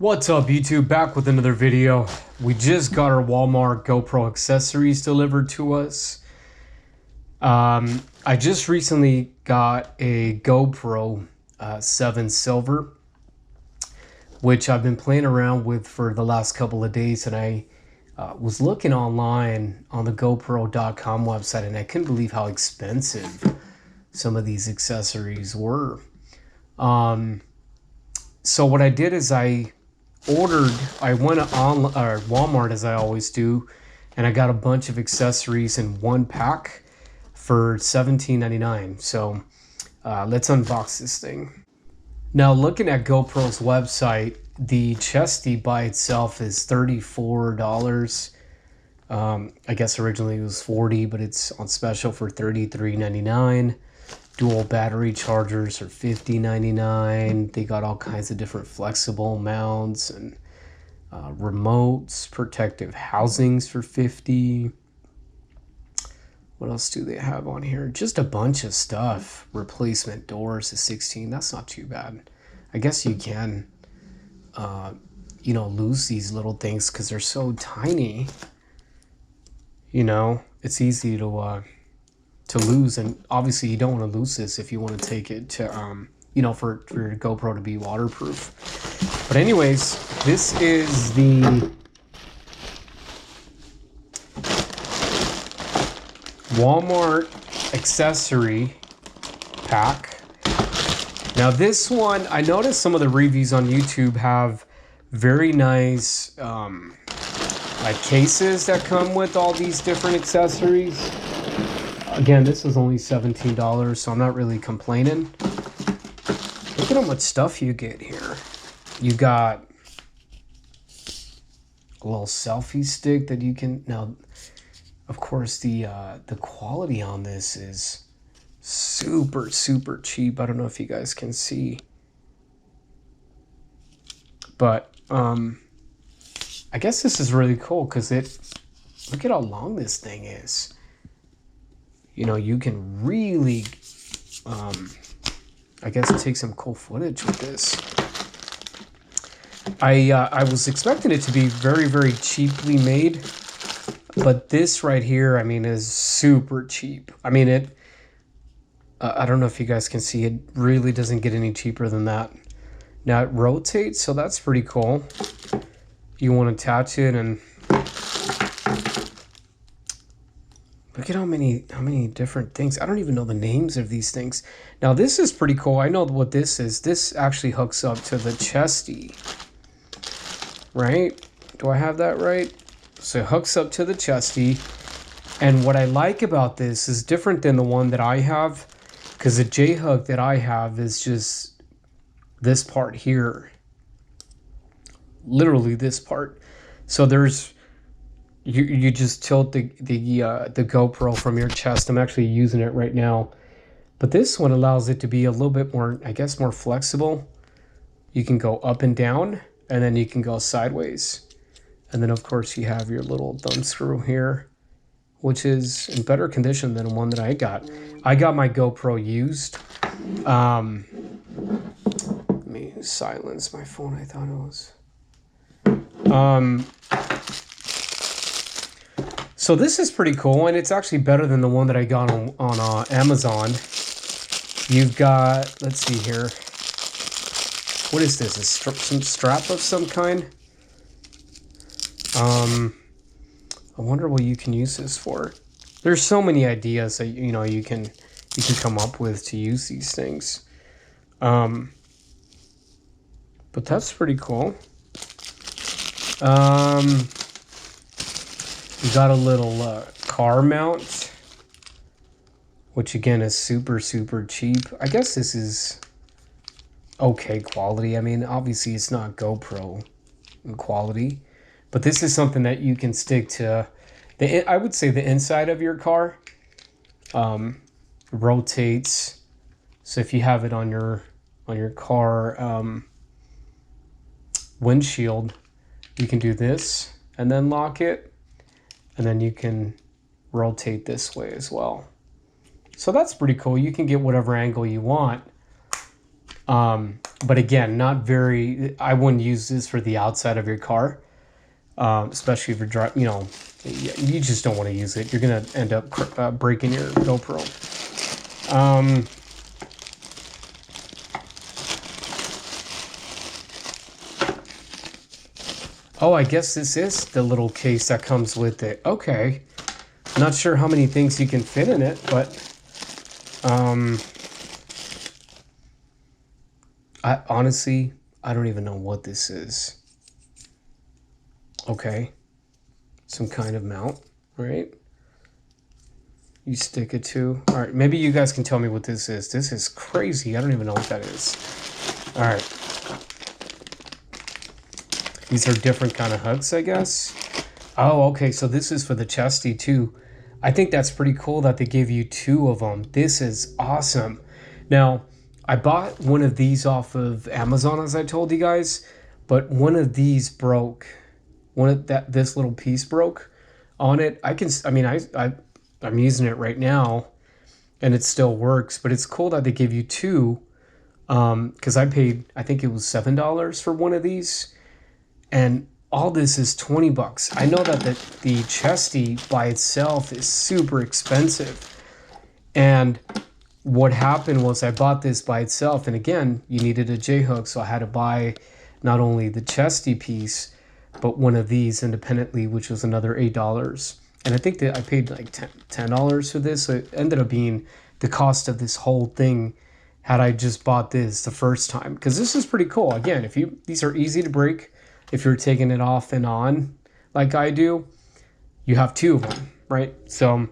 What's up YouTube, back with another video. We just got our Walmart GoPro accessories delivered to us. I just recently got a GoPro 7 Silver, which I've been playing around with for the last couple of days, and I was looking online on the GoPro.com website, and I couldn't believe how expensive some of these accessories were. So what I did is I went on Walmart, as I always do, and I got a bunch of accessories in one pack for $17.99. So let's unbox this thing. Now, looking at GoPro's website, the chesty by itself is $34. I guess originally it was $40, but it's on special for $33.99. Dual battery chargers are $50.99. They got all kinds of different flexible mounts and remotes, protective housings for $50. What else do they have on here? Just a bunch of stuff. Replacement doors is $16. That's not too bad. I guess you can, lose these little things because they're so tiny. It's easy to lose, and obviously you don't want to lose this if you want to take it to for your GoPro to be waterproof. But anyways, this is the Walmart accessory pack. Now this one, I noticed some of the reviews on YouTube have very nice like cases that come with all these different accessories. Again, this is only $17, so I'm not really complaining. Look at how much stuff you get here. You got a little selfie stick that you can... Now, of course, the quality on this is super, super cheap. I don't know if you guys can see. But I guess this is really cool because look at how long this thing is. You can really, I guess, take some cool footage with this. I was expecting it to be very, very cheaply made, but this right here, I mean, is super cheap. I mean, I don't know if you guys can see, it really doesn't get any cheaper than that. Now it rotates, so that's pretty cool. You want to attach it and... Look at how many different things. I don't even know the names of these things. Now this is pretty cool. I know what this is. This actually hooks up to the chesty. Right? Do I have that right? So it hooks up to the chesty. And what I like about this is different than the one that I have, because the J-hook that I have is just this part here. Literally this part. So there's... You just tilt the GoPro from your chest. I'm actually using it right now. But this one allows it to be a little bit more, I guess, more flexible. You can go up and down, and then you can go sideways. And then, of course, you have your little thumb screw here, which is in better condition than the one that I got. I got my GoPro used. Let me silence my phone. I thought it was... So this is pretty cool, and it's actually better than the one that I got on Amazon. You've got, let's see here. What is this? Some strap of some kind? I wonder what you can use this for. There's so many ideas that you can come up with to use these things. But that's pretty cool. We got a little car mount, which again is super, super cheap. I guess this is okay quality. I mean, obviously it's not GoPro quality, but this is something that you can stick to I would say the inside of your car. Rotates. So if you have it on your car windshield, you can do this and then lock it. And then you can rotate this way as well. So that's pretty cool. You can get whatever angle you want. But again, not very, I wouldn't use this for the outside of your car, especially if you're driving, you know, you just don't want to use it. You're going to end up breaking your GoPro. Oh, I guess this is the little case that comes with it. Okay. Not sure how many things you can fit in it, but I honestly, I don't even know what this is. Okay. Some kind of mount, right? You stick it to. All right, maybe you guys can tell me what this is. This is crazy. I don't even know what that is. All right. These are different kind of hooks, I guess. Oh, okay, so this is for the chesty too. I think that's pretty cool that they give you 2 of them. This is awesome. Now, I bought one of these off of Amazon, as I told you guys, but one of these broke. This little piece broke on it. I'm using it right now, and it still works. But it's cool that they give you 2, because I paid, I think it was $7 for one of these, and all this is $20. I know that the chesty by itself is super expensive, and what happened was I bought this by itself, and again, you needed a J-hook, so I had to buy not only the chesty piece, but one of these independently, which was another $8. And I think that I paid like $10 for this, so it ended up being the cost of this whole thing had I just bought this the first time. Because this is pretty cool. Again, these are easy to break. If you're taking it off and on like I do, you have 2 of them, right? So,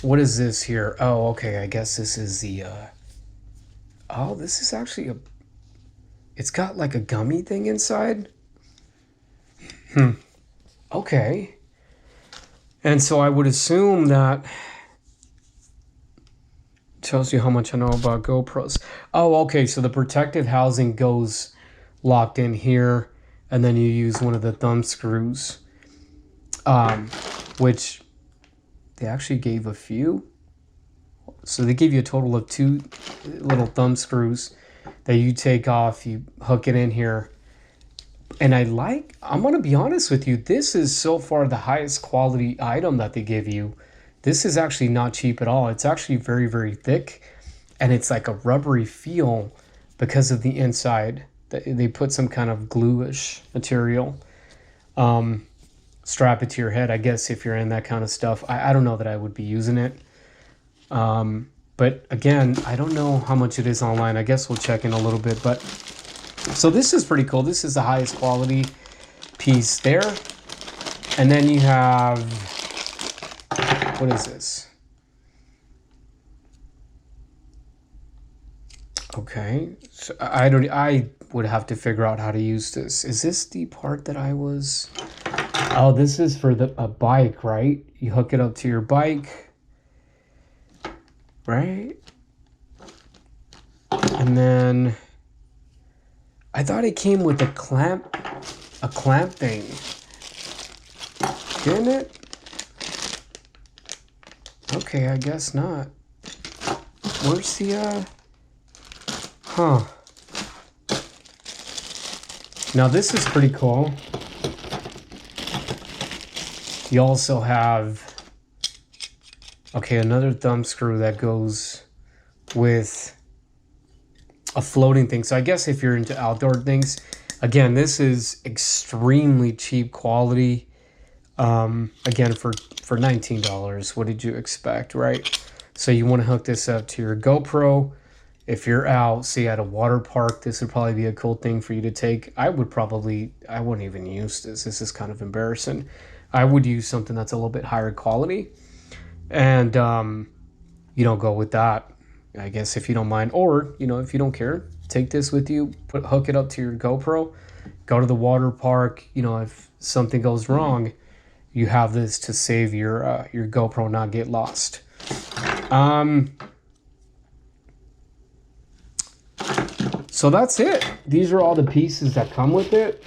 what is this here? Oh, okay, I guess this is the, oh, this is actually it's got like a gummy thing inside. Okay. And so I would assume that tells you how much I know about GoPros. Oh, okay, so the protective housing goes locked in here, and then you use one of the thumb screws, which they actually gave a few. So they gave you a total of 2 little thumb screws that you take off, you hook it in here. And I'm going to be honest with you, this is so far the highest quality item that they give you. This is actually not cheap at all. It's actually very, very thick, and it's like a rubbery feel because of the inside. They put some kind of glue-ish material. Strap it to your head, I guess, if you're in that kind of stuff. I don't know that I would be using it. But again, I don't know how much it is online. I guess we'll check in a little bit. But so this is pretty cool. This is the highest quality piece there. And then you have, what is this? Okay, so I would have to figure out how to use this. Is this the part that I was? Oh, this is for a bike, right? You hook it up to your bike, right? And then I thought it came with a clamp thing. Didn't it? Okay, I guess not. Where's the huh. Now this is pretty cool. You also have, okay, another thumb screw that goes with a floating thing. So I guess if you're into outdoor things, again, this is extremely cheap quality. Again, for $19, what did you expect, right? So you want to hook this up to your GoPro. If you're out, say at a water park, this would probably be a cool thing for you to take. I wouldn't even use this. This is kind of embarrassing. I would use something that's a little bit higher quality. And, go with that, I guess, if you don't mind. Or, if you don't care, take this with you, hook it up to your GoPro, go to the water park. If something goes wrong, you have this to save your GoPro not get lost. So that's it. These are all the pieces that come with it.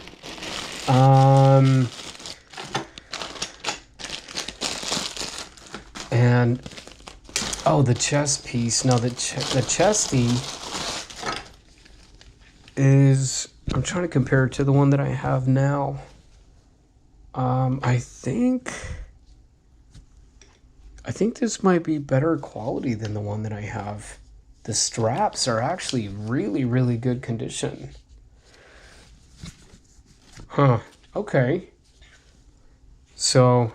And oh, the chest piece. Now the chesty is, I'm trying to compare it to the one that I have now. I think this might be better quality than the one that I have. The straps are actually really, really good condition. Huh. Okay. So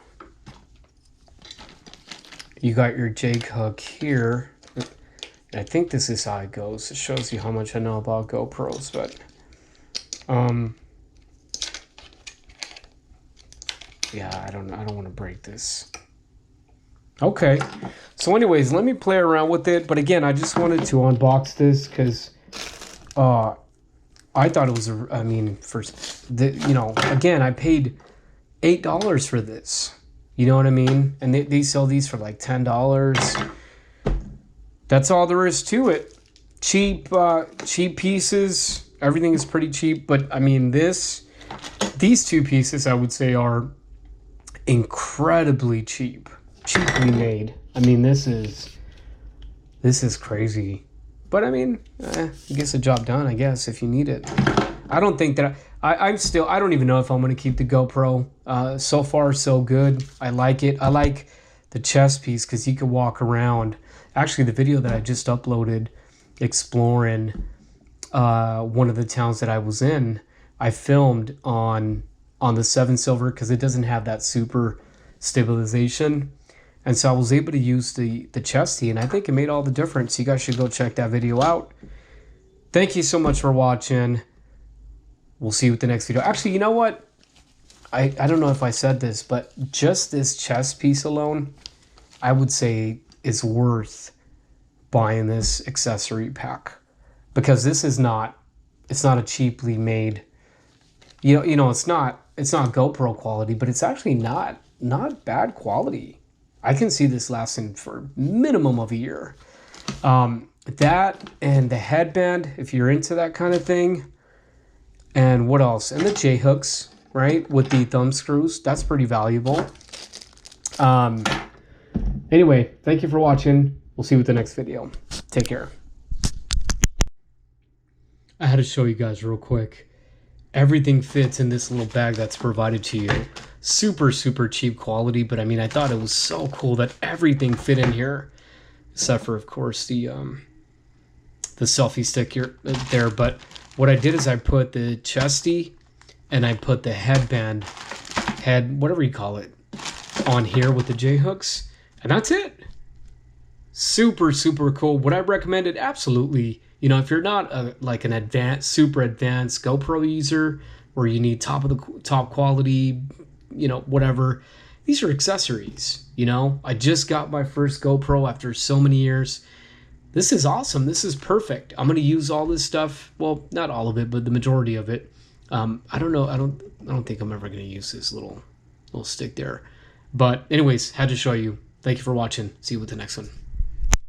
you got your jig hook here. I think this is how it goes. It shows you how much I know about GoPros, but yeah, I don't want to break this. Okay. So anyways, let me play around with it. But again, I just wanted to unbox this because I thought it was again, I paid $8 for this. You know what I mean? And they sell these for like $10. That's all there is to it. Cheap pieces. Everything is pretty cheap. But I mean, these two pieces, I would say, are incredibly cheaply made. I mean, this is crazy. But I mean, it gets the job done, I guess, if you need it. I don't think that I don't even know if I'm going to keep the GoPro. So far, so good. I like it. I like the chest piece because you can walk around. Actually, the video that I just uploaded exploring one of the towns that I was in, I filmed on the 7 silver because it doesn't have that super stabilization. And so I was able to use the chesty, and I think it made all the difference. You guys should go check that video out. Thank you so much for watching. We'll see you with the next video. Actually, you know what? I don't know if I said this, but just this chest piece alone, I would say is worth buying this accessory pack. Because this is not, it's not a cheaply made, you know, it's not GoPro quality, but it's actually not bad quality. I can see this lasting for minimum of a year. That and the headband, if you're into that kind of thing. And what else? And the J-hooks, right? With the thumb screws. That's pretty valuable. Anyway, thank you for watching. We'll see you with the next video. Take care. I had to show you guys real quick. Everything fits in this little bag that's provided to you. Super, super cheap quality, but I mean, I thought it was so cool that everything fit in here, except for, of course, the selfie stick here there. But what I did is I put the chesty and I put the headband, whatever you call it, on here with the J-hooks, and that's it. Super, super cool. Would I recommend it? Absolutely. You know, if you're not like an super advanced GoPro user, where you need top quality, you know, whatever, these are accessories. You know, I just got my first GoPro after so many years. This is awesome. This is perfect. I'm gonna use all this stuff. Well, not all of it, but the majority of it. I don't know. I don't think I'm ever gonna use this little stick there. But anyways, had to show you. Thank you for watching. See you with the next one.